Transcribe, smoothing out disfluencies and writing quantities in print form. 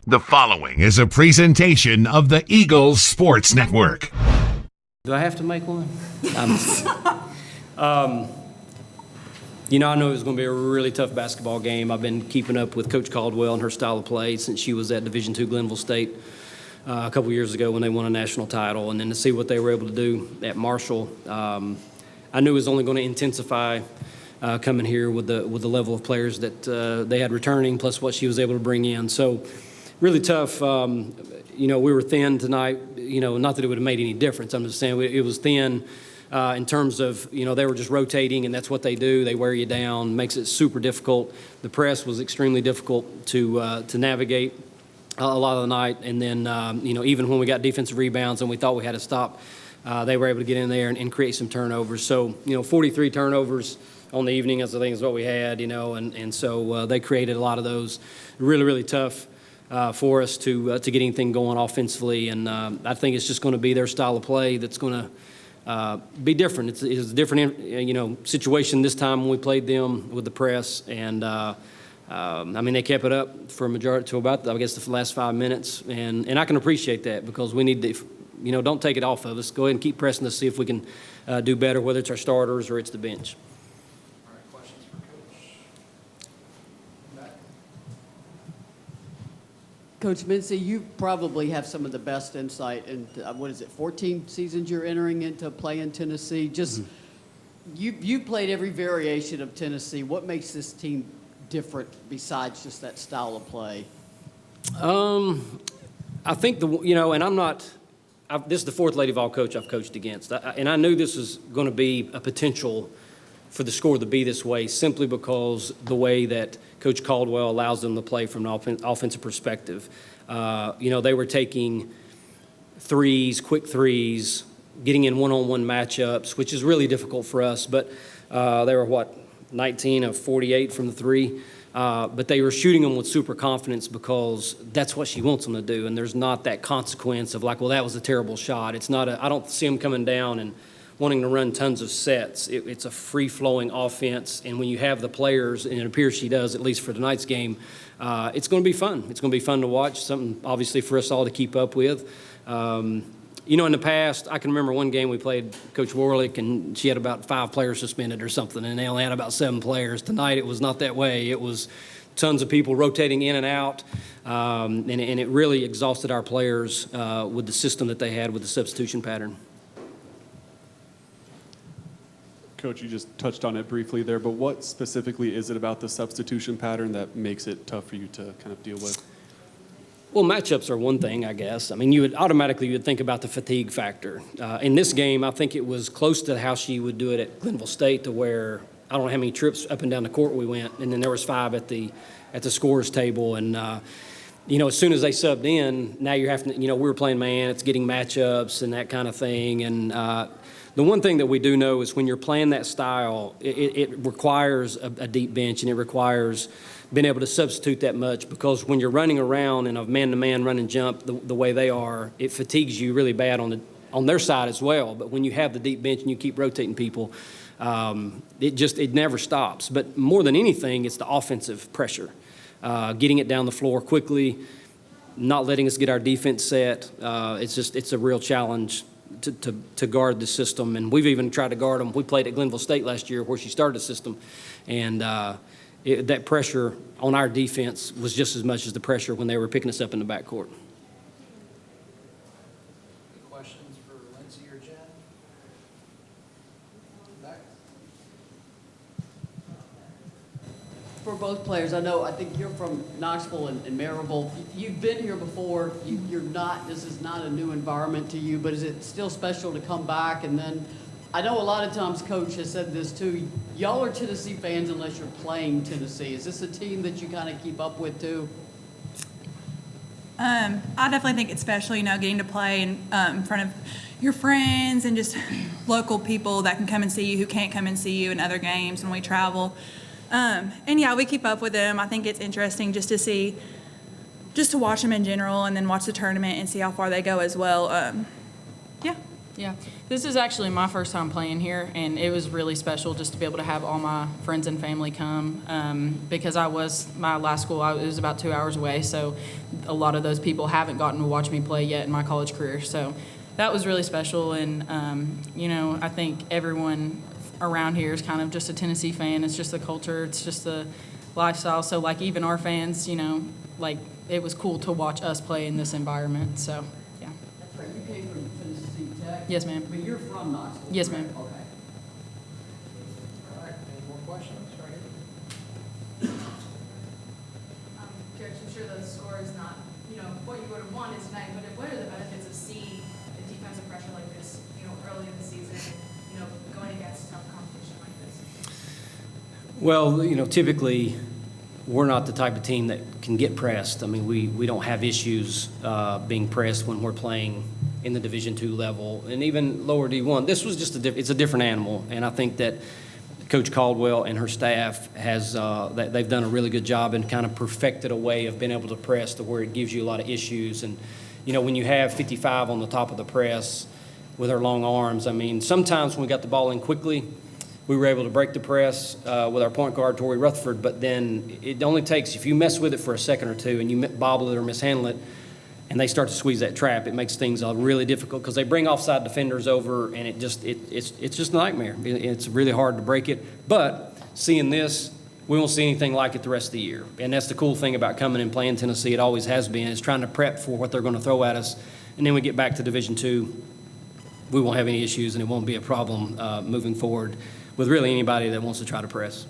The following is a presentation of the Eagles Sports Network. Do I have to make one? I know it was going to be a really tough basketball game. I've been keeping up with Coach Caldwell and her style of play since she was at Division II Glenville State a couple years ago when they won a national title. And then to see what they were able to do at Marshall, I knew it was only going to intensify coming here with the level of players that they had returning, plus what she was able to bring in. So really tough. We were thin tonight. Not that it would have made any difference. I'm just saying it was thin. In terms of, they were just rotating, and that's what they do. They wear you down, makes it super difficult. The press was extremely difficult to navigate a lot of the night. And then, even when we got defensive rebounds and we thought we had to stop, they were able to get in there and create some turnovers. So, 43 turnovers on the evening, I think is what we had, and so they created a lot of those. Really, really tough for us to get anything going offensively. And I think it's just going to be their style of play that's going to be different. It's a different, situation this time when we played them with the press, and they kept it up for a majority to about, I guess, the last 5 minutes, and I can appreciate that because we need to, don't take it off of us. Go ahead and keep pressing to see if we can do better, whether it's our starters or it's the bench. All right, questions for Coach? Coach Mincey, you probably have some of the best insight into, 14 seasons you're entering into play in Tennessee. Just, you played every variation of Tennessee. What makes this team different besides just that style of play? I think this is the fourth Lady Vol coach I've coached against. And I knew this was going to be a potential for the score to be this way simply because the way that Coach Caldwell allows them to play from an offensive perspective. They were taking threes, quick threes, getting in one-on-one matchups, which is really difficult for us. But they were, 19 of 48 from the three. But they were shooting them with super confidence because that's what she wants them to do. And there's not that consequence of that was a terrible shot. It's not I don't see them coming down and wanting to run tons of sets. It's a free-flowing offense, and when you have the players, and it appears she does, at least for tonight's game, it's going to be fun. It's going to be fun to watch, something obviously for us all to keep up with. In the past, I can remember one game we played Coach Warlick, and she had about 5 players suspended or something, and they only had about 7 players. Tonight, it was not that way. It was tons of people rotating in and out, and it really exhausted our players with the system that they had with the substitution pattern. Coach, you just touched on it briefly there, but what specifically is it about the substitution pattern that makes it tough for you to kind of deal with? Well, matchups are one thing, I guess. You would think about the fatigue factor. In this game, I think it was close to how she would do it at Glenville State, to where I don't know how many trips up and down the court we went, and then there was 5 at the scorers table, and as soon as they subbed in, now you're having to, we were playing man, it's getting matchups and that kind of thing, and the one thing that we do know is when you're playing that style, it requires a deep bench, and it requires being able to substitute that much, because when you're running around in a man-to-man run and jump the way they are, it fatigues you really bad on their side as well. But when you have the deep bench and you keep rotating people, it never stops. But more than anything, it's the offensive pressure, getting it down the floor quickly, not letting us get our defense set. It's a real challenge to guard the system, and we've even tried to guard them. We played at Glenville State last year where she started the system, and that pressure on our defense was just as much as the pressure when they were picking us up in the backcourt. Any questions for Lindsay or Jen? Back. For both players, I think you're from Knoxville and Maryville. You've been here before. This is not a new environment to you, but is it still special to come back? And then I know a lot of times Coach has said this too, y'all are Tennessee fans unless you're playing Tennessee. Is this a team that you kind of keep up with too? I definitely think it's special, getting to play in front of your friends and just local people that can come and see you who can't come and see you in other games when we travel. We keep up with them. I think it's interesting just to watch them in general, and then watch the tournament and see how far they go as well. Yeah, this is actually my first time playing here, and it was really special just to be able to have all my friends and family come because my last school, it was about 2 hours away, so a lot of those people haven't gotten to watch me play yet in my college career. So that was really special, and, I think everyone around here is kind of just a Tennessee fan. It's just the culture. It's just the lifestyle. So, like, even our fans, it was cool to watch us play in this environment, so. That's right, you came from Tennessee Tech? Yes, ma'am. But you're from Knoxville? Yes, correct? ma'am. Okay. All right, any more questions? Right here. Coach, I'm sure the score is not, what you would have wanted tonight, but what are the benefits of seeing the defensive pressure like this, early in the season, going against tough competition like this? Well, typically, we're not the type of team that can get pressed. I mean, we don't have issues being pressed when we're playing in the Division II level and even lower D1. This was just it's a different animal, and I think that Coach Caldwell and her staff they've done a really good job and kind of perfected a way of being able to press to where it gives you a lot of issues. And when you have 55 on the top of the press with her long arms, I mean, sometimes when we got the ball in quickly, we were able to break the press with our point guard, Tori Rutherford, but then it only takes, if you mess with it for a second or two and you bobble it or mishandle it, and they start to squeeze that trap, it makes things really difficult because they bring offside defenders over, and it's just a nightmare. It's really hard to break it. But seeing this, we won't see anything like it the rest of the year. And that's the cool thing about coming and playing Tennessee. It always has been, is trying to prep for what they're going to throw at us. And then we get back to Division II, we won't have any issues, and it won't be a problem moving forward with really anybody that wants to try to press.